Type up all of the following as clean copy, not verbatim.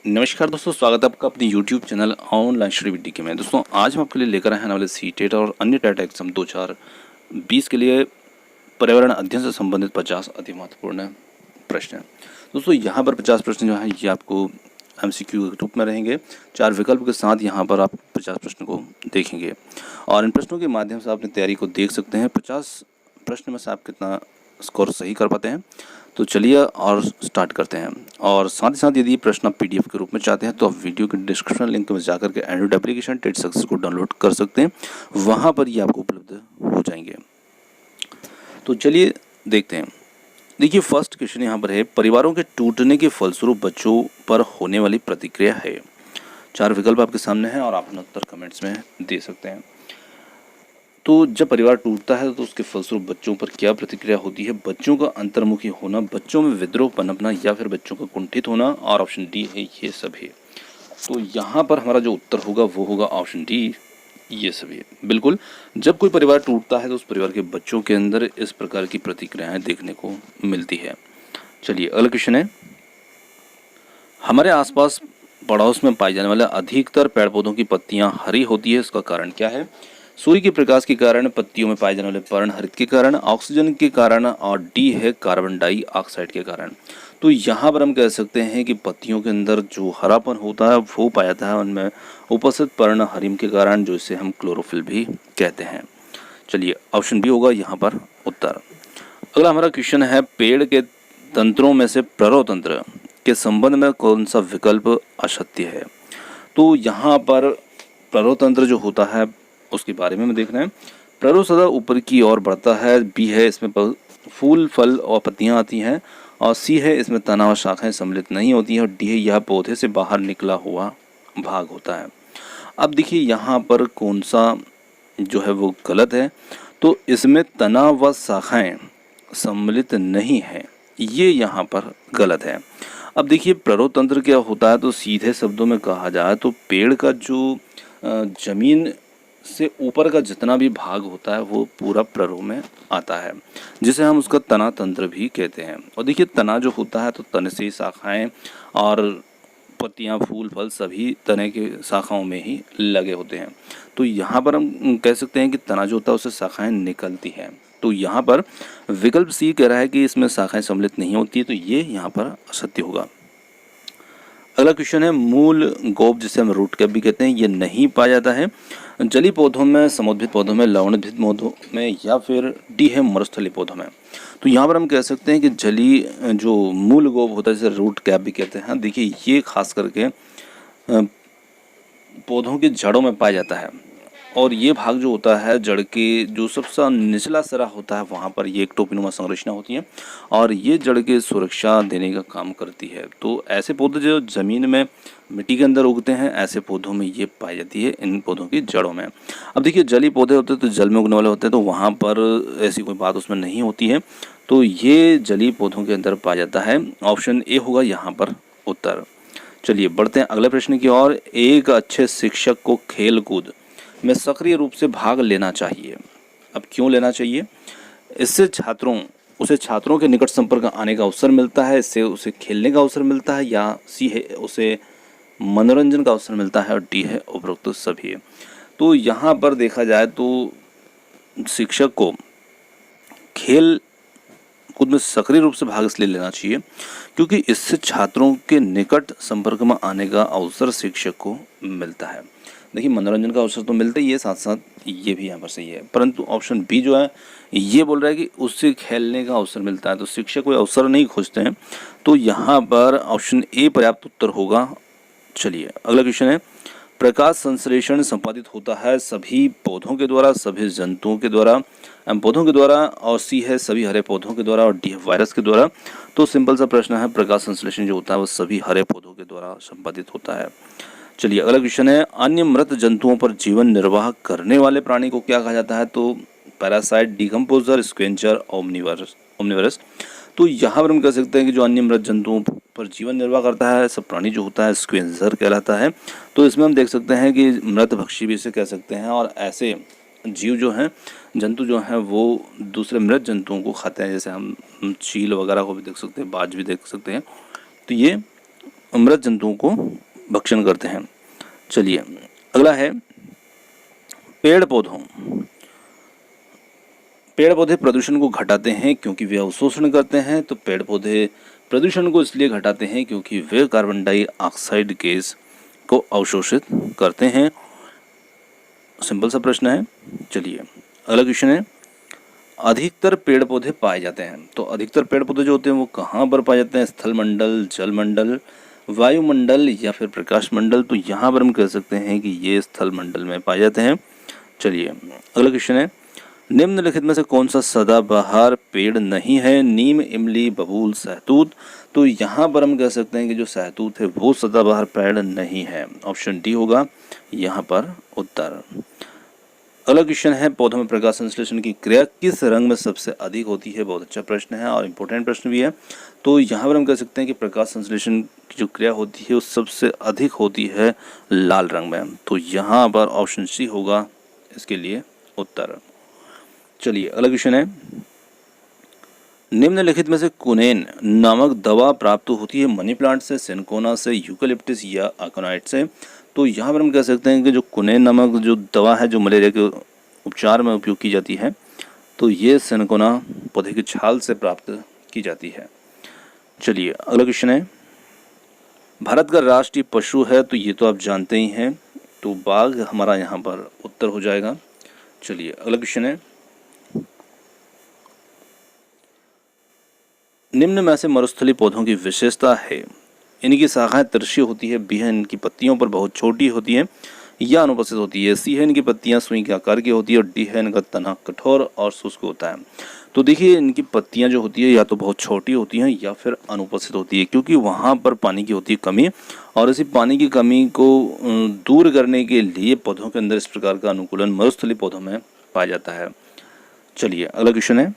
नमस्कार दोस्तों, स्वागत है आपका अपनी YouTube channel online study with DK में। दोस्तों आज हम आपके लिए लेकर आए हैं वाले सीटेट और अन्य टेट एग्जाम 2020 के लिए पर्यावरण अध्ययन से संबंधित 50 अति महत्वपूर्ण प्रश्न हैं। दोस्तों यहाँ पर 50 प्रश्न जो हैं ये आपको MCQ के रूप में रहेंगे। 4 विकल्प के साथ यहाँ पर आप 50 प्रश्न को देखेंगे और इन प्रश्नों के माध्यम से अपनी तैयारी को देख सकते हैं। 50 प्रश्न में से आप कितना स्कोर सही कर पाते हैं। तो चलिए और स्टार्ट करते हैं। और साथ ही साथ यदि प्रश्न आप PDF के रूप में चाहते हैं तो आप वीडियो के डिस्क्रिप्शन लिंक में जाकर के एंड्रॉइड एप्लीकेशन टेट सक्सेस को डाउनलोड कर सकते हैं, वहाँ पर ये आपको उपलब्ध हो जाएंगे। तो चलिए देखते हैं। देखिए फर्स्ट क्वेश्चन यहाँ पर है, परिवारों के टूटने के फलस्वरूप बच्चों पर होने वाली प्रतिक्रिया है। 4 विकल्प आपके सामने हैं और आप अपना उत्तर कमेंट्स में दे सकते हैं। तो जब परिवार टूटता है तो उसके फलस्वरूप बच्चों पर क्या प्रतिक्रिया होती है। बच्चों का अंतर्मुखी होना, बच्चों में विद्रोह पनपना या फिर बच्चों का कुंठित होना, और ऑप्शन डी है ये सभी। तो यहाँ पर हमारा जो उत्तर होगा वो होगा ऑप्शन डी, ये सभी। बिल्कुल, जब कोई परिवार टूटता है तो उस परिवार के बच्चों के अंदर इस प्रकार की प्रतिक्रियाएं देखने को मिलती है। चलिए अगला क्वेश्चन है, हमारे आसपास पड़ोस में पाए जाने वाले अधिकतर पेड़ पौधों की पत्तियां हरी होती है, इसका कारण क्या है। सूर्य के प्रकाश के कारण, पत्तियों में पाए जाने वाले पर्णहरित के कारण, ऑक्सीजन के कारण, और डी है कार्बन डाइऑक्साइड के कारण। तो यहाँ पर हम कह सकते हैं कि पत्तियों के अंदर जो हरापन होता है वो पाया जाता है उनमें उपस्थित पर्णहरित के कारण, जो इसे हम क्लोरोफिल भी कहते हैं। चलिए ऑप्शन बी होगा यहाँ पर उत्तर। अगला हमारा क्वेश्चन है, पेड़ के तंत्रों में से प्ररोतंत्र के संबंध में कौन सा विकल्प असत्य है। तो यहाँ पर प्ररोतंत्र जो होता है उसके बारे में देखना है। प्ररो सदा ऊपर की ओर बढ़ता है, बी है इसमें फूल फल और पत्तियां आती हैं, और सी है इसमें तना और शाखाएं सम्मिलित नहीं होती हैं, और डी है यह पौधे से बाहर निकला हुआ भाग होता है। अब देखिए यहाँ पर कौन सा जो है वो गलत है। तो इसमें तना व शाखाएं सम्मिलित नहीं है, ये यहाँ पर गलत है। अब देखिए प्ररोतंत्र क्या होता है, तो सीधे शब्दों में कहा जाए तो पेड़ का जो जमीन से ऊपर का जितना भी भाग होता है वो पूरा प्ररो में आता है, जिसे हम उसका तना तंत्र भी कहते हैं। और देखिए तना जो होता है तो तने से शाखाएं और पत्तियां, फूल फल सभी तने के शाखाओं में ही लगे होते हैं। तो यहाँ पर हम कह सकते हैं कि तना जो होता है उससे शाखाएं निकलती हैं। तो यहाँ पर विकल्प सी कह रहा है कि इसमें शाखाएं सम्मिलित नहीं होती है, तो ये यहाँ पर असत्य होगा। अगला क्वेश्चन है, मूल गोप जिसे हम रूट कैप भी कहते हैं, ये नहीं पाया जाता है जलीय पौधों में, समुद्रभित पौधों में, लवणोद्भित पौधों में, या फिर डी है मरुस्थलीय पौधों में। तो यहाँ पर हम कह सकते हैं कि जलीय जो मूल गोप होता है जिसे रूट कैप भी कहते हैं, देखिए ये खास करके पौधों की जड़ों में पाया जाता है, और ये भाग जो होता है जड़ के जो सबसे निचला सिरा होता है वहाँ पर ये एक टोपीनुमा संरचना होती है, और ये जड़ के सुरक्षा देने का काम करती है। तो ऐसे पौधे जो ज़मीन में मिट्टी के अंदर उगते हैं, ऐसे पौधों में ये पाई जाती है, इन पौधों की जड़ों में। अब देखिए जलीय पौधे होते हैं तो जल में उगने वाले होते हैं, तो वहाँ पर ऐसी कोई बात उसमें नहीं होती है, तो ये जलीय पौधों के अंदर पाया जाता है। ऑप्शन ए होगा यहाँ पर उत्तर। चलिए बढ़ते हैं अगले प्रश्न की ओर। एक अच्छे शिक्षक को खेल कूद में सक्रिय रूप से भाग लेना चाहिए। अब क्यों लेना चाहिए। इससे छात्रों के निकट संपर्क आने का अवसर मिलता है, इससे उसे खेलने का अवसर मिलता है, या सी है उसे मनोरंजन का अवसर मिलता है, और डी है उपरोक्त सभी। तो यहाँ पर देखा जाए तो शिक्षक को खेल कूद में सक्रिय रूप से भाग इसलिए लेना चाहिए क्योंकि इससे छात्रों के निकट संपर्क में आने का अवसर शिक्षक को मिलता है। देखिए मनोरंजन का अवसर तो मिलता ही है, साथ साथ ये भी यहाँ पर सही है, परंतु ऑप्शन बी जो है ये बोल रहा है कि उससे खेलने का अवसर मिलता है, तो शिक्षक कोई अवसर नहीं खोजते हैं, तो यहाँ पर ऑप्शन ए पर्याप्त उत्तर होगा। चलिए अगला क्वेश्चन है, प्रकाश संश्लेषण संपादित होता है सभी पौधों के द्वारा, सभी जंतुओं के द्वारा, पौधों के द्वारा, और सी है सभी हरे पौधों के द्वारा, और डी है वायरस के द्वारा। तो सिंपल सा प्रश्न है, प्रकाश संश्लेषण जो होता है वो सभी हरे पौधों के द्वारा संपादित होता है। चलिए अगला क्वेश्चन है, अन्य मृत जंतुओं पर जीवन निर्वाह करने वाले प्राणी को क्या कहा जाता है। तो पैरासाइट, डिकम्पोजर, स्क्वेंचर, ओमनिवरस। तो यहाँ पर हम कह सकते हैं कि जो अन्य मृत जंतुओं पर जीवन निर्वाह करता है सब प्राणी जो होता है स्क्वेंचर कहलाता है। तो इसमें हम देख सकते हैं कि मृत भक्षी भी इसे कह सकते हैं, और ऐसे जीव जो हैं, जंतु जो हैं वो दूसरे मृत जंतुओं को खाते हैं, जैसे हम चील वगैरह को भी देख सकते हैं, बाज भी देख सकते हैं। तो ये मृत जंतुओं को भक्षण करते हैं। चलिए अगला है पेड़ पौधे प्रदूषण को घटाते हैं क्योंकि वे अवशोषण करते हैं। तो पेड़ पौधे प्रदूषण को इसलिए घटाते हैं क्योंकि वे कार्बन डाइऑक्साइड गैस को अवशोषित करते हैं। सिंपल सा प्रश्न है। चलिए अगला क्वेश्चन है, अधिकतर पेड़ पौधे पाए जाते हैं। तो अधिकतर पेड़ पौधे जो होते हैं वो कहाँ पर पाए जाते हैं? स्थल मंडल, जल मंडल, वायुमंडल या फिर प्रकाश मंडल। तो यहाँ पर हम कह सकते हैं कि ये स्थल मंडल में पाए जाते हैं। चलिए अगला क्वेश्चन है, निम्नलिखित में से कौन सा सदाबहार पेड़ नहीं है? नीम, इमली, बबूल, सहतूत। तो यहाँ पर हम कह सकते हैं कि जो सहतूत है वो सदाबहार पेड़ नहीं है। ऑप्शन डी होगा यहाँ पर उत्तर। अगला क्वेश्चन है, पौधों में प्रकाश संश्लेषण की क्रिया किस रंग में सबसे अधिक होती है? बहुत अच्छा प्रश्न है और इम्पोर्टेंट प्रश्न भी है। तो यहाँ पर हम कह सकते हैं कि प्रकाश संश्लेषण की जो क्रिया होती है वो सबसे अधिक होती है लाल रंग में। तो यहाँ पर ऑप्शन सी होगा इसके लिए उत्तर। चलिए अगला क्वेश्चन है, निम्नलिखित में से कुनेन नामक दवा प्राप्त होती है मनी प्लांट से, सिनकोना से, यूकेलिप्टस या अकोनाइट से। तो यहाँ पर हम कह सकते हैं कि जो कुनेन नामक जो दवा है जो मलेरिया के उपचार में उपयोग की जाती है तो ये सिनकोना पौधे की छाल से प्राप्त की जाती है। चलिए अगला क्वेश्चन है, भारत का राष्ट्रीय पशु है तो ये तो आप जानते ही हैं, तो बाघ हमारा यहाँ पर उत्तर हो जाएगा। चलिए अगला क्वेश्चन है, निम्न में से मरुस्थलीय पौधों की विशेषता है? इनकी शाखाएं तिरछी होती है, बी है इनकी पत्तियों पर बहुत छोटी होती है या अनुपस्थित होती है, सी है इनकी पत्तियां सुई के आकार की होती है और डी है इनका तना कठोर और शुष्क होता है। तो देखिए इनकी पत्तियां जो होती है या तो बहुत छोटी होती हैं या फिर अनुपस्थित होती है, क्योंकि वहाँ पर पानी की होती है कमी और इसी पानी की कमी को दूर करने के लिए पौधों के अंदर इस प्रकार का अनुकूलन मरुस्थलीय पौधों में पाया जाता है। चलिए अगला क्वेश्चन है,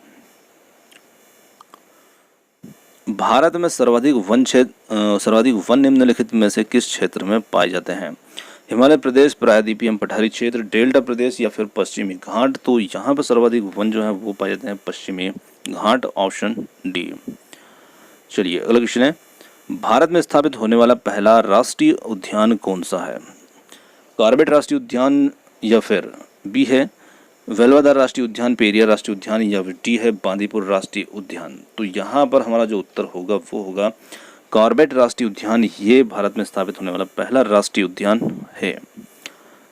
भारत में सर्वाधिक वन निम्नलिखित में से किस क्षेत्र में पाए जाते हैं? हिमालय प्रदेश, प्रायद्वीपीय एवं पठारी क्षेत्र, डेल्टा प्रदेश या फिर पश्चिमी घाट। तो यहाँ पर सर्वाधिक वन जो है वो पाए जाते हैं पश्चिमी घाट। Option D. चलिए अगला क्वेश्चन है, भारत में स्थापित होने वाला पहला राष्ट्रीय उद्यान कौन सा है? कॉर्बेट राष्ट्रीय उद्यान या फिर बी है वेलवादार राष्ट्रीय उद्यान, पेरियार राष्ट्रीय उद्यान या फिर डी है बांदीपुर राष्ट्रीय उद्यान। तो यहाँ पर हमारा जो उत्तर होगा वो होगा कॉर्बेट राष्ट्रीय उद्यान। ये भारत में स्थापित होने वाला पहला राष्ट्रीय उद्यान है।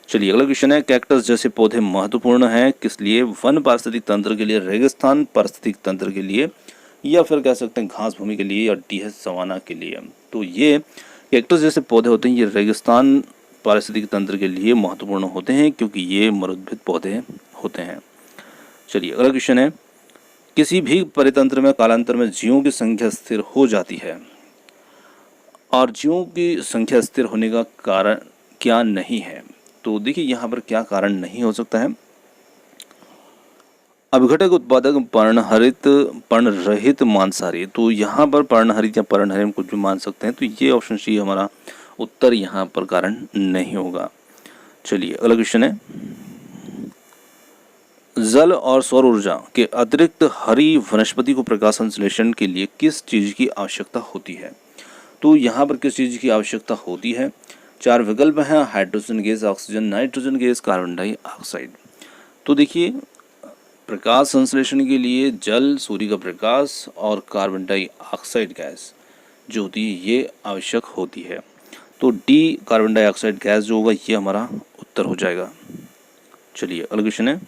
चलिए अगला क्वेश्चन है, कैक्टस जैसे पौधे महत्वपूर्ण हैं किस लिए? वन पारिस्थितिक तंत्र के लिए, रेगिस्तान पारिस्थितिक तंत्र के लिए या फिर कह सकते हैं घास भूमि के लिए, या डी है सवाना के लिए। तो ये कैक्टस जैसे पौधे होते हैं ये रेगिस्तान पारिस्थितिक तंत्र के लिए महत्वपूर्ण होते हैं क्योंकि ये मरुद्भिद पौधे होते हैं। चलिए अगला क्वेश्चन है, किसी भी परितंत्र में कालांतर में जीवों की संख्या स्थिर हो जाती है और जीवों की संख्या स्थिर होने का कारण क्या नहीं है? तो देखिए यहाँ पर क्या कारण नहीं हो सकता है? अभिघटक उत्पादक पर्णरहित मांसाहारी। तो यहाँ पर पर्णहरित या पर्णहरित हम कुछ भी मान सकते हैं, तो ये ऑप्शन सी हमारा उत्तर यहाँ पर कारण नहीं होगा। चलिए अगला क्वेश्चन है, जल और सौर ऊर्जा के अतिरिक्त हरी वनस्पति को प्रकाश संश्लेषण के लिए किस चीज की आवश्यकता होती है? तो यहाँ पर किस चीज की आवश्यकता होती है? 4 विकल्प हैं, hydrogen gas, oxygen, nitrogen gas, carbon dioxide. तो देखिए प्रकाश संश्लेषण के लिए जल, सूर्य का प्रकाश और कार्बन डाइऑक्साइड गैस जो होती है ये आवश्यक होती है। तो डी कार्बन डाइऑक्साइड गैस जो होगा ये हमारा उत्तर हो जाएगा। चलिए अगला क्वेश्चन है,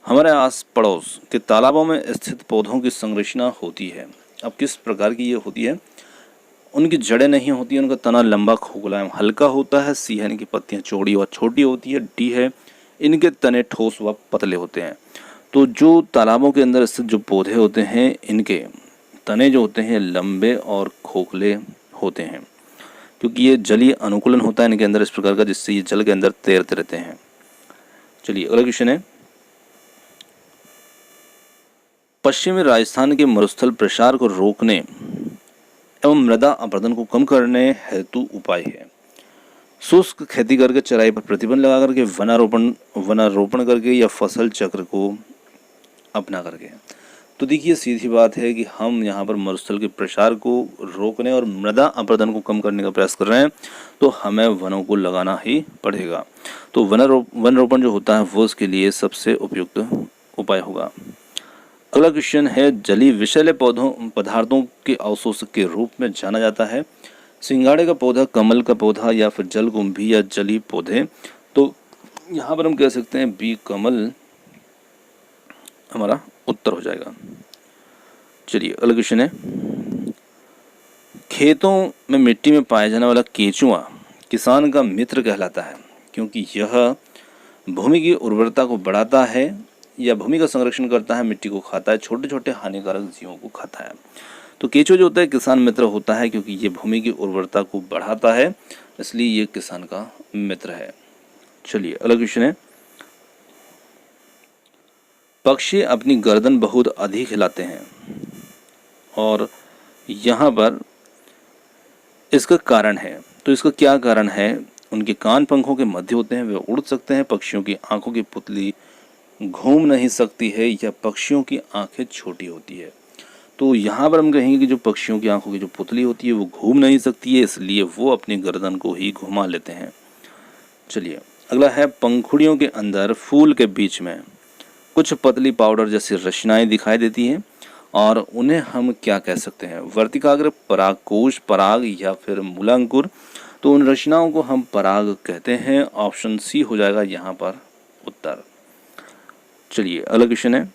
हमारे आस पड़ोस के तालाबों में स्थित पौधों की संरचना होती है। अब किस प्रकार की ये होती है? उनकी जड़ें नहीं होती हैं, उनका तना लंबा, खोखला एवं हल्का होता है, सी है इनकी पत्तियां चौड़ी और छोटी होती है, डी है इनके तने ठोस व पतले होते हैं। तो जो तालाबों के अंदर स्थित जो पौधे होते हैं इनके तने जो होते हैं लंबे और खोखले होते हैं क्योंकि ये जलीय अनुकूलन होता है इनके अंदर इस प्रकार का, जिससे ये जल के अंदर तैरते रहते हैं। चलिए अगला क्वेश्चन है, पश्चिमी राजस्थान के मरुस्थल प्रसार को रोकने एवं मृदा अपरदन को कम करने हेतु उपाय है? शुष्क खेती करके, चराई पर प्रतिबंध लगा करके, वनारोपण करके या फसल चक्र को अपना करके। तो देखिए सीधी बात है कि हम यहाँ पर मरुस्थल के प्रसार को रोकने और मृदा अपरदन को कम करने का प्रयास कर रहे हैं, तो हमें वनों को लगाना ही पड़ेगा। तो वन रोपण जो होता है वो उसके लिए सबसे उपयुक्त उपाय होगा। अगला क्वेश्चन है, जलीय विषैले पदार्थों के अवशोषक के रूप में जाना जाता है सिंघाड़े का पौधा, कमल का पौधा या फिर जलकुंभी या जलीय पौधे। तो यहाँ पर हम कह सकते हैं बी कमल हमारा उत्तर हो जाएगा। चलिए अगला क्वेश्चन है, खेतों में मिट्टी में पाया जाने वाला केंचुआ किसान का मित्र कहलाता है क्योंकि यह भूमि की उर्वरता को बढ़ाता है या भूमि का संरक्षण करता है, मिट्टी को खाता है, छोटे छोटे हानिकारक जीवों को खाता है। तो केंचुआ जो होता है किसान मित्र होता है क्योंकि ये भूमि की उर्वरता को बढ़ाता है, इसलिए ये किसान का मित्र है। चलिए अगला क्वेश्चन है, पक्षी अपनी गर्दन बहुत अधिक हिलाते हैं और यहाँ पर इसका कारण है। तो इसका क्या कारण है? उनके कान पंखों के मध्य होते हैं, वे उड़ सकते हैं, पक्षियों की आंखों की पुतली घूम नहीं सकती है या पक्षियों की आंखें छोटी होती है। तो यहाँ पर हम कहेंगे कि जो पक्षियों की आंखों की जो पुतली होती है वो घूम नहीं सकती है, इसलिए वो अपनी गर्दन को ही घुमा लेते हैं। चलिए अगला है, पंखुड़ियों के अंदर फूल के बीच में कुछ पतली पाउडर जैसी रचनाएं दिखाई देती हैं और उन्हें हम क्या कह सकते हैं? वर्तिकाग्र, परागकोश, पराग या फिर मूलांकुर। तो उन रचनाओं को हम पराग कहते हैं। ऑप्शन सी हो जाएगा यहाँ पर उत्तर। चलिए अगला क्वेश्चन है,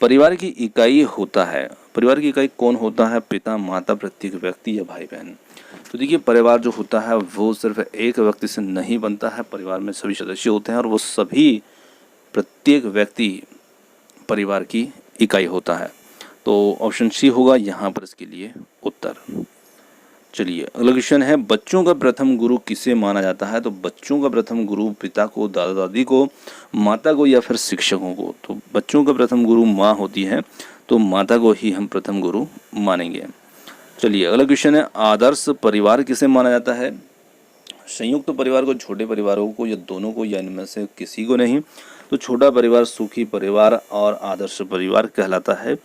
परिवार की इकाई होता है, परिवार की इकाई कौन होता है? पिता, माता, प्रत्येक व्यक्ति या भाई बहन। तो देखिए परिवार जो होता है वो सिर्फ एक व्यक्ति से नहीं बनता है, परिवार में सभी सदस्य होते हैं और वो सभी प्रत्येक व्यक्ति परिवार की इकाई होता है। तो ऑप्शन सी होगा यहाँ पर इसके लिए उत्तर। चलिए अगला क्वेश्चन है, बच्चों का प्रथम गुरु किसे माना जाता है? तो बच्चों का प्रथम गुरु पिता को, दादा दादी को, माता को या फिर शिक्षकों को। तो बच्चों का प्रथम गुरु माँ होती है, तो माता को ही हम प्रथम गुरु मानेंगे। चलिए अगला क्वेश्चन है, आदर्श परिवार किसे माना जाता है? संयुक्त परिवार को, छोटे परिवारों को या दोनों को या इनमें से किसी को नहीं। तो छोटा परिवार सुखी परिवार और आदर्श परिवार कहलाता है।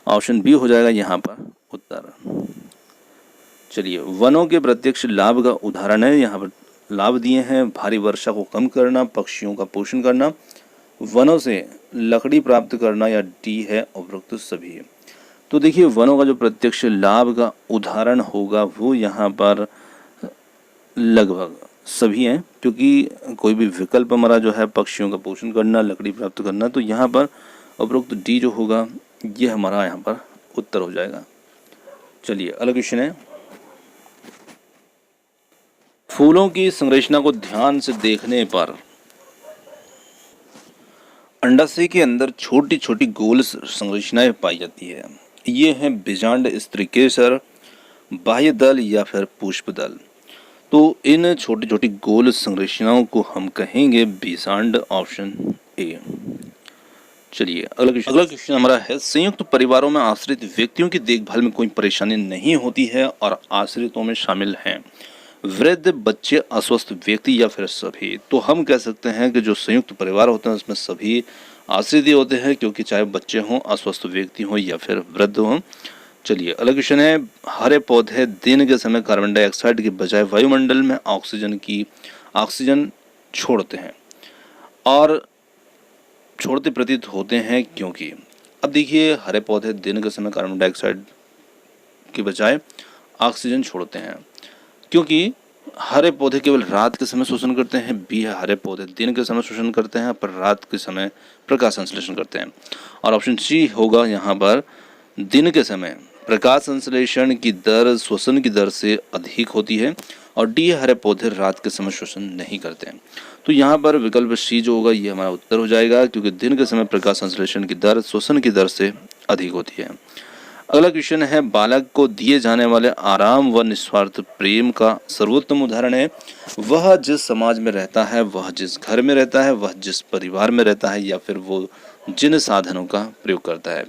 ऑप्शन बी हो जाएगा यहाँ पर उत्तर। चलिए वनों के प्रत्यक्ष लाभ का उदाहरण है, यहाँ पर लाभ दिए हैं, भारी वर्षा को कम करना, पक्षियों का पोषण करना, वनों से लकड़ी प्राप्त करना या डी है उपरोक्त सभी। तो देखिए वनों का जो प्रत्यक्ष लाभ का उदाहरण होगा वो यहाँ पर लगभग सभी हैं, क्योंकि कोई भी विकल्प हमारा जो है पक्षियों का पोषण करना, लकड़ी प्राप्त करना, तो यहाँ पर उपरोक्त डी जो होगा ये हमारा यहाँ पर उत्तर हो जाएगा। चलिए अगला क्वेश्चन है, फूलों की संरचना को ध्यान से देखने पर अंडाशय के अंदर छोटी छोटी गोल संरचनाएं पाई जाती है। ये हैं बीजांड, स्त्रीकेसर, बाह्य दल या फिर पुष्प दल। तो इन छोटी छोटी गोल संरचनाओं को हम कहेंगे बीजांड। Option A. चलिए अगला क्वेश्चन हमारा है, संयुक्त परिवारों में आश्रित व्यक्तियों की देखभाल में कोई परेशानी नहीं होती है और आश्रितों में शामिल हैं वृद्ध, बच्चे, अस्वस्थ व्यक्ति या फिर सभी। तो हम कह सकते हैं कि जो संयुक्त परिवार होते हैं उसमें सभी आश्रित होते हैं, क्योंकि चाहे बच्चे हों, अस्वस्थ व्यक्ति हों या फिर वृद्ध हों। चलिए अगला क्वेश्चन है, हरे पौधे दिन के समय कार्बन डाइऑक्साइड के बजाय वायुमंडल में ऑक्सीजन छोड़ते हैं और छोड़ते प्रतीत होते हैं क्योंकि। अब देखिए हरे पौधे दिन के समय कार्बन डाइऑक्साइड के बजाय ऑक्सीजन छोड़ते हैं क्योंकि हरे पौधे केवल रात के समय शोषण करते हैं। बी है, हरे पौधे दिन के समय शोषण करते हैं पर रात के समय प्रकाश संश्लेषण करते हैं। और ऑप्शन सी होगा यहाँ पर, दिन के समय प्रकाश संश्लेषण की दर शोषण की दर से अधिक होती है। और डी है, हरे पौधे रात के समय शोषण नहीं करते हैं। तो यहाँ पर विकल्प सी जो होगा ये हमारा उत्तर हो जाएगा, क्योंकि दिन के समय प्रकाश संश्लेषण की दर शोषण की दर से अधिक होती है। अगला क्वेश्चन है, बालक को दिए जाने वाले आराम व निस्वार्थ प्रेम का सर्वोत्तम उदाहरण है वह जिस समाज में रहता है, वह जिस घर में रहता है, वह जिस परिवार में रहता है या फिर वो जिन साधनों का प्रयोग करता है।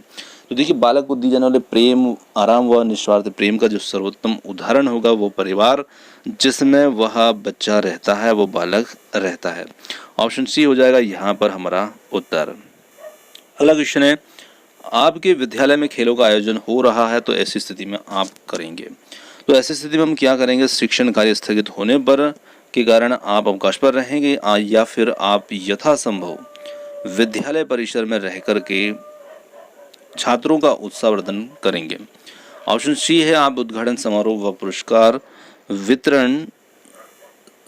तो देखिए बालक को दिए जाने वाले प्रेम, आराम व निस्वार्थ प्रेम का जो सर्वोत्तम उदाहरण होगा वो परिवार जिसमें वह बच्चा रहता है, वो बालक रहता है। ऑप्शन सी हो जाएगा यहाँ पर हमारा उत्तर। अगला क्वेश्चन है, आपके विद्यालय में खेलों का आयोजन हो रहा है तो ऐसी स्थिति में आप करेंगे। तो ऐसी स्थिति में हम क्या करेंगे, शिक्षण कार्य स्थगित होने पर के कारण आप अवकाश पर रहेंगे या फिर आप यथासंभव विद्यालय परिसर में रह कर के छात्रों का उत्साहवर्धन करेंगे। ऑप्शन सी है आप उद्घाटन समारोह व पुरस्कार वितरण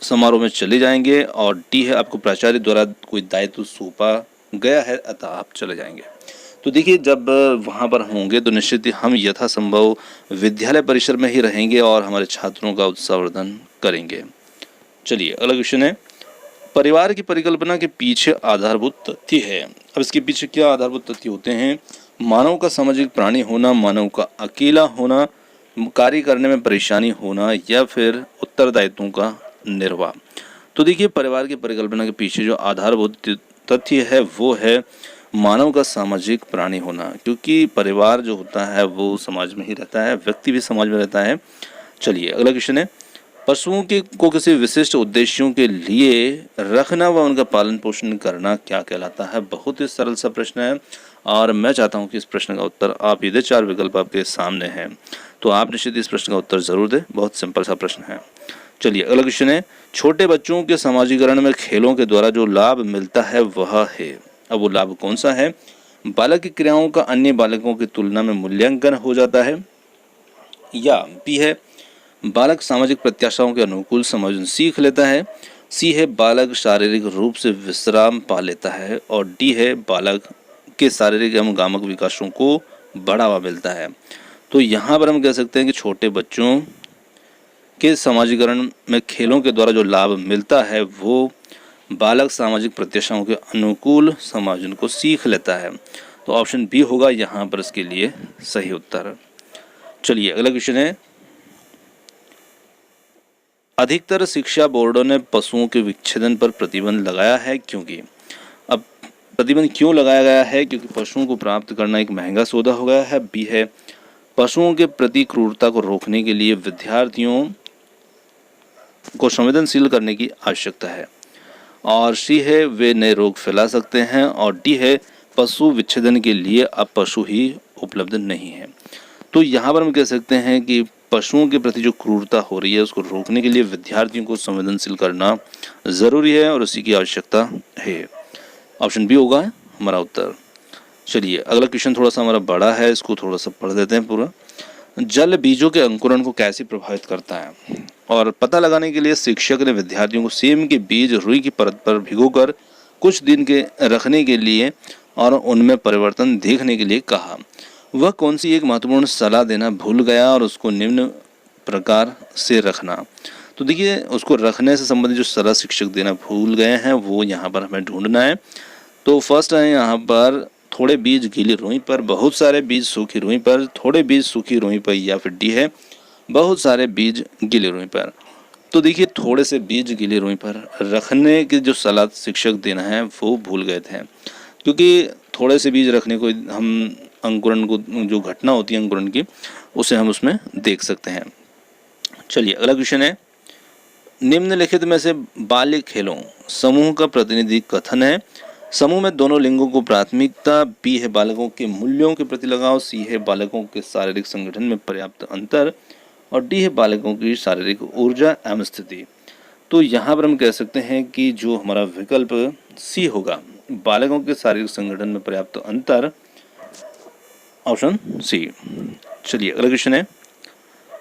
समारोह में चले जाएंगे, और डी है आपको प्राचार्य द्वारा कोई दायित्व सौंपा गया है अतः आप चले जाएंगे। तो देखिए, जब वहाँ पर होंगे तो निश्चित ही हम यथासंभव विद्यालय परिसर में ही रहेंगे और हमारे छात्रों का उत्साहवर्धन करेंगे। चलिए अगला क्वेश्चन है, परिवार की परिकल्पना के पीछे आधारभूत तथ्य है। अब इसके पीछे क्या आधारभूत तथ्य होते हैं, मानव का सामाजिक प्राणी होना, मानव का अकेला होना, कार्य करने में परेशानी होना, या फिर उत्तरदायित्वों का निर्वाह। तो देखिए, परिवार की परिकल्पना के पीछे जो आधारभूत तथ्य है वो है मानव का सामाजिक प्राणी होना, क्योंकि परिवार जो होता है वो समाज में ही रहता है, व्यक्ति भी समाज में रहता है। चलिए अगला क्वेश्चन है, पशुओं के को किसी विशिष्ट उद्देश्यों के लिए रखना व उनका पालन पोषण करना क्या कहलाता है। बहुत ही सरल सा प्रश्न है और मैं चाहता हूं कि इस प्रश्न का उत्तर आप ये 4 विकल्प आपके सामने हैं, तो आप निश्चित इस प्रश्न का उत्तर जरूर दें। बहुत सिंपल सा प्रश्न है। चलिए अगला क्वेश्चन है, छोटे बच्चों के समाजीकरण में खेलों के द्वारा जो लाभ मिलता है वह है। अब वो लाभ कौन सा है, बालक की क्रियाओं का अन्य बालकों की तुलना में मूल्यांकन हो जाता है, या बी है बालक सामाजिक प्रत्याशाओं के अनुकूल समायोजन सीख लेता है, सी है बालक शारीरिक रूप से विश्राम पा लेता है, और डी है बालक के शारीरिक एवं गामक विकासों को बढ़ावा मिलता है। तो यहाँ पर हम कह सकते हैं कि छोटे बच्चों के समाजीकरण में खेलों के द्वारा जो लाभ मिलता है वो बालक सामाजिक प्रत्याशाओं के अनुकूल समायोजन को सीख लेता है। तो ऑप्शन बी होगा यहाँ पर इसके लिए सही उत्तर। चलिए अगला क्वेश्चन है, अधिकतर शिक्षा बोर्डों ने पशुओं के विच्छेदन पर प्रतिबंध लगाया है क्योंकि। अब प्रतिबंध क्यों लगाया गया है, क्योंकि पशुओं को प्राप्त करना एक महंगा सौदा हो गया है, बी है पशुओं के प्रति क्रूरता को रोकने के लिए विद्यार्थियों को संवेदनशील करने की आवश्यकता है, और सी है वे नए रोग फैला सकते हैं, और डी है पशु विच्छेदन के लिए अब पशु ही उपलब्ध नहीं है। तो यहाँ पर हम कह सकते हैं कि पशुओं के प्रति जो क्रूरता हो रही है उसको रोकने के लिए विद्यार्थियों को संवेदनशील करना जरूरी है और उसी की आवश्यकता है। ऑप्शन बी होगा हमारा उत्तर। चलिए अगला क्वेश्चन थोड़ा सा हमारा बड़ा है, इसको थोड़ा सा पढ़ देते हैं पूरा। जल बीजों के अंकुरण को कैसे प्रभावित करता है, और पता लगाने के लिए शिक्षक ने विद्यार्थियों को सेम के बीज रुई की परत पर भिगोकर कुछ दिन के रखने के लिए और उनमें परिवर्तन देखने के लिए कहा। वह कौन सी एक महत्वपूर्ण सलाह देना भूल गया और उसको निम्न प्रकार से रखना। तो देखिए, उसको रखने से संबंधित जो सलाह शिक्षक देना भूल गए हैं वो यहाँ पर हमें ढूंढना है। तो फर्स्ट है यहाँ पर थोड़े बीज गीली रुई पर, बहुत सारे बीज सूखी रुई पर, थोड़े बीज सूखी रुई पर, या फिर डी है बहुत सारे बीज गीली रुई पर। तो देखिए, थोड़े से बीज गीली रुई पर रखने की जो सलाह शिक्षक देना है वो भूल गए थे, क्योंकि थोड़े से बीज रखने को हम अंकुरण को जो घटना होती है अंकुरण की उसे हम उसमें देख सकते हैं। चलिए अगला क्वेश्चन है, निम्नलिखित में से बाल्य खेलों समूह का प्रतिनिधि कथन है। समूह में दोनों लिंगों को प्राथमिकता, बी है बालकों के मूल्यों के प्रति लगाव, सी है बालकों के शारीरिक संगठन में पर्याप्त अंतर, और डी है बालकों की शारीरिक ऊर्जा एवं स्थिति। तो यहाँ पर हम कह सकते हैं कि जो हमारा विकल्प सी होगा, बालकों के शारीरिक संगठन में पर्याप्त अंतर, ऑप्शन सी। चलिए अगला क्वेश्चन है,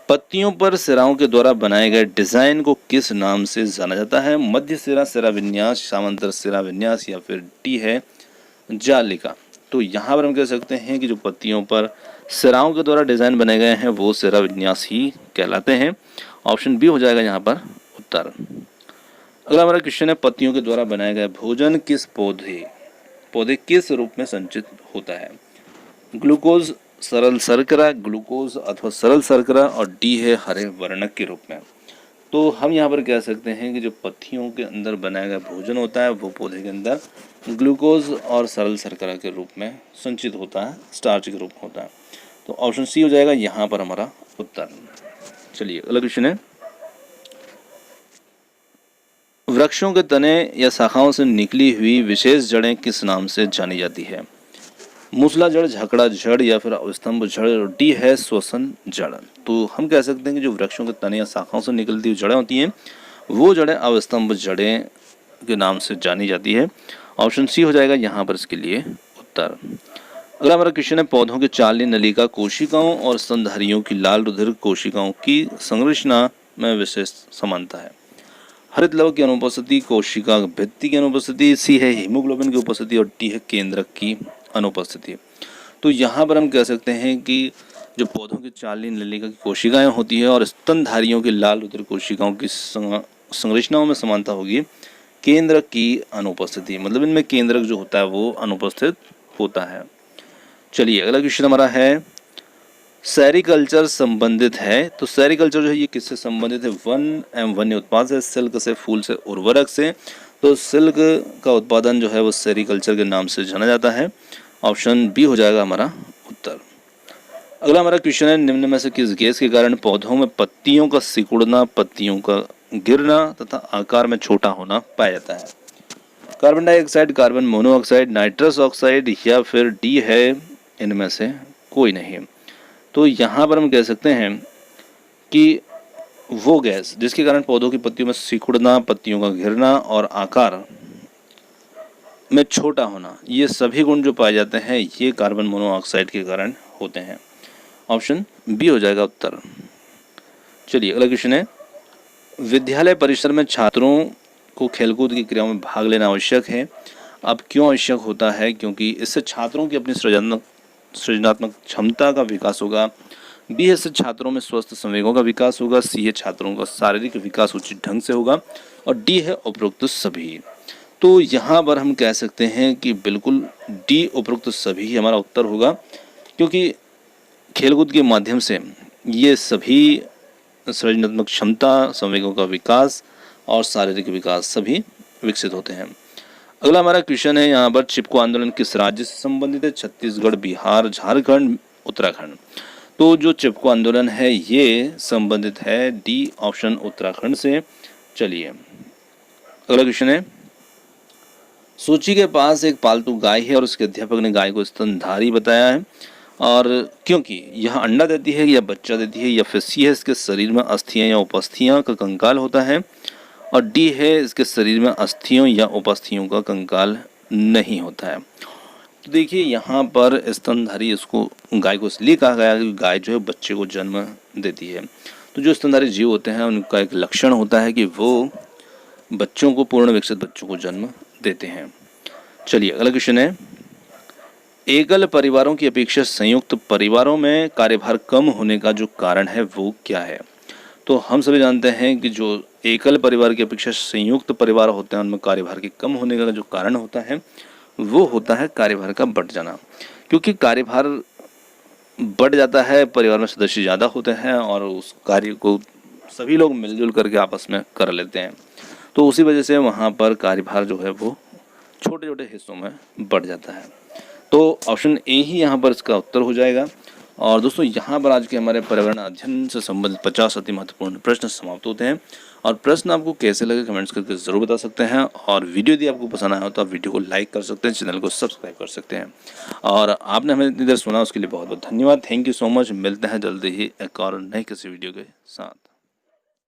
पत्तियों पर सिराओं के द्वारा बनाए गए डिजाइन को किस नाम से जाना जाता है। मध्य सिरा, सिरा विन्यास, समांतर सिरा विन्यास, या फिर डी है जालिका। तो यहाँ पर हम कह सकते हैं कि जो पत्तियों पर सिराओं के द्वारा डिजाइन बनाए गए हैं वो सिरा विन्यास ही कहलाते हैं। ऑप्शन बी हो जाएगा यहाँ पर उत्तर। अगला हमारा क्वेश्चन है, पत्तियों के द्वारा बनाए गए भोजन किस पौधे किस रूप में संचित होता है। ग्लूकोज, सरल शर्करा, ग्लूकोज अथवा सरल शर्करा, और डी है हरे वर्णक के रूप में। तो हम यहाँ पर कह सकते हैं कि जो पत्तियों के अंदर बनाया गया भोजन होता है वो पौधे के अंदर ग्लूकोज और सरल शर्करा के रूप में संचित होता है, स्टार्च के रूप में होता है। तो ऑप्शन सी हो जाएगा यहाँ पर हमारा उत्तर। चलिए अगला क्वेश्चन है, वृक्षों के तने या शाखाओं से निकली हुई विशेष जड़ें किस नाम से जानी जाती है। मूसलाजड़, झकड़ा जड़ या फिर अवस्तंभ जड़। और डी है श्वसन जड़। तो हम कह सकते हैं कि जो वृक्षों के तने या शाखाओं से निकलती हुई जड़ें होती हैं वो जड़ें अवस्तंभ जड़ें के नाम से जानी जाती है। ऑप्शन सी हो जाएगा यहाँ पर इसके लिए उत्तर। अगला हमारा क्वेश्चन है, पौधों के चालनी नलिका कोशिकाओं और स्तनधारियों की लाल रुधिर कोशिकाओं की संरचना में विशेष समानता है। हरित लवक की अनुपस्थिति, कोशिका भित्ति की अनुपस्थिति, सी है हीमोग्लोबिन की उपस्थिति और डी है केंद्रक की अनुपस्थिति। तो यहाँ पर हम कह सकते हैं कि जो पौधों की चालनी नलिका की कोशिकाएं होती है और स्तनधारियों की लाल रुधिर कोशिकाओं की संरचनाओं में समानता होगी केंद्रक की अनुपस्थिति, मतलब इनमें केंद्रक जो होता है वो अनुपस्थित होता है। चलिए अगला क्वेश्चन हमारा है, सेरिकल्चर संबंधित है। तो सेरिकल्चर जो है ये किससे संबंधित है? वन एवं वन्य उत्पाद से, सिल्क से, फूल से, उर्वरक से। तो सिल्क का उत्पादन जो है वो सेरिकल्चर के नाम से जाना जाता है। ऑप्शन बी हो जाएगा हमारा उत्तर। अगला हमारा क्वेश्चन है, निम्न में से किस गैस के कारण पौधों में पत्तियों का सिकुड़ना, पत्तियों का गिरना तथा आकार में छोटा होना पाया जाता है? Carbon dioxide, carbon monoxide, nitrous oxide या फिर डी है इनमें से कोई नहीं। तो यहाँ पर हम कह सकते हैं कि वो गैस जिसके कारण पौधों की पत्तियों में सिकुड़ना, पत्तियों का गिरना और आकार में छोटा होना, ये सभी गुण जो पाए जाते हैं ये कार्बन मोनोऑक्साइड के कारण होते हैं। ऑप्शन बी हो जाएगा उत्तर। चलिए अगला क्वेश्चन है, विद्यालय परिसर में छात्रों को खेलकूद की क्रियाओं में भाग लेना आवश्यक है। अब क्यों आवश्यक होता है? क्योंकि इससे छात्रों की अपनी सृजनात्मक क्षमता का विकास होगा। बी है इससे छात्रों में स्वस्थ संवेगों का विकास होगा। सी है छात्रों का शारीरिक विकास उचित ढंग से होगा और डी है उपरोक्त सभी। तो यहाँ पर हम कह सकते हैं कि बिल्कुल डी उपरोक्त सभी ही हमारा उत्तर होगा, क्योंकि खेलकूद के माध्यम से ये सभी सृजनात्मक क्षमता, संवेगों का विकास और शारीरिक विकास सभी विकसित होते हैं। अगला हमारा क्वेश्चन है यहाँ पर, चिपको आंदोलन किस राज्य से संबंधित है? छत्तीसगढ़, बिहार, झारखंड, उत्तराखंड। तो जो चिपको आंदोलन है ये संबंधित है डी ऑप्शन उत्तराखंड से। चलिए अगला क्वेश्चन है, सूची के पास एक पालतू गाय है और उसके अध्यापक ने गाय को स्तनधारी बताया है, और क्योंकि यह अंडा देती है या बच्चा देती है, या फिर सी है इसके शरीर में अस्थियां या उपस्थियां का कंकाल होता है, और डी है इसके शरीर में अस्थियों या उपस्थियों का कंकाल नहीं होता है। तो देखिए यहाँ पर स्तनधारी इसको गाय को इसलिए कहा गया कि गाय जो है बच्चे को जन्म देती है। तो जो स्तनधारी जीव होते हैं उनका एक लक्षण होता है कि वो बच्चों को, पूर्ण विकसित बच्चों को जन्म देते हैं। चलिए अगला क्वेश्चन है, एकल परिवारों की अपेक्षा संयुक्त परिवारों में कार्यभार कम होने का जो कारण है वो क्या है? तो हम सभी जानते हैं कि जो एकल परिवार की अपेक्षा संयुक्त परिवार होते हैं उनमें कार्यभार के कम होने का जो कारण होता है वो होता है कार्यभार का बढ़ जाना। क्योंकि कार्यभार बढ़ जाता है, परिवार में सदस्य ज़्यादा होते हैं और उस कार्य को सभी लोग मिलजुल करके आपस में कर लेते हैं, तो उसी वजह से वहाँ पर कार्यभार जो है वो छोटे छोटे हिस्सों में बढ़ जाता है। तो ऑप्शन ए ही यहाँ पर इसका उत्तर हो जाएगा। और दोस्तों यहाँ पर आज के हमारे पर्यावरण अध्ययन से संबंधित 50 अति महत्वपूर्ण प्रश्न समाप्त होते हैं। और प्रश्न आपको कैसे लगे कमेंट्स करके ज़रूर बता सकते हैं, और वीडियो यदि आपको पसंद आया हो तो आप वीडियो को लाइक कर सकते हैं, चैनल को सब्सक्राइब कर सकते हैं। और आपने हमें इतनी देर सुना उसके लिए बहुत बहुत धन्यवाद। Thank you so much. मिलते हैं जल्दी ही एक और नए किसी वीडियो के साथ।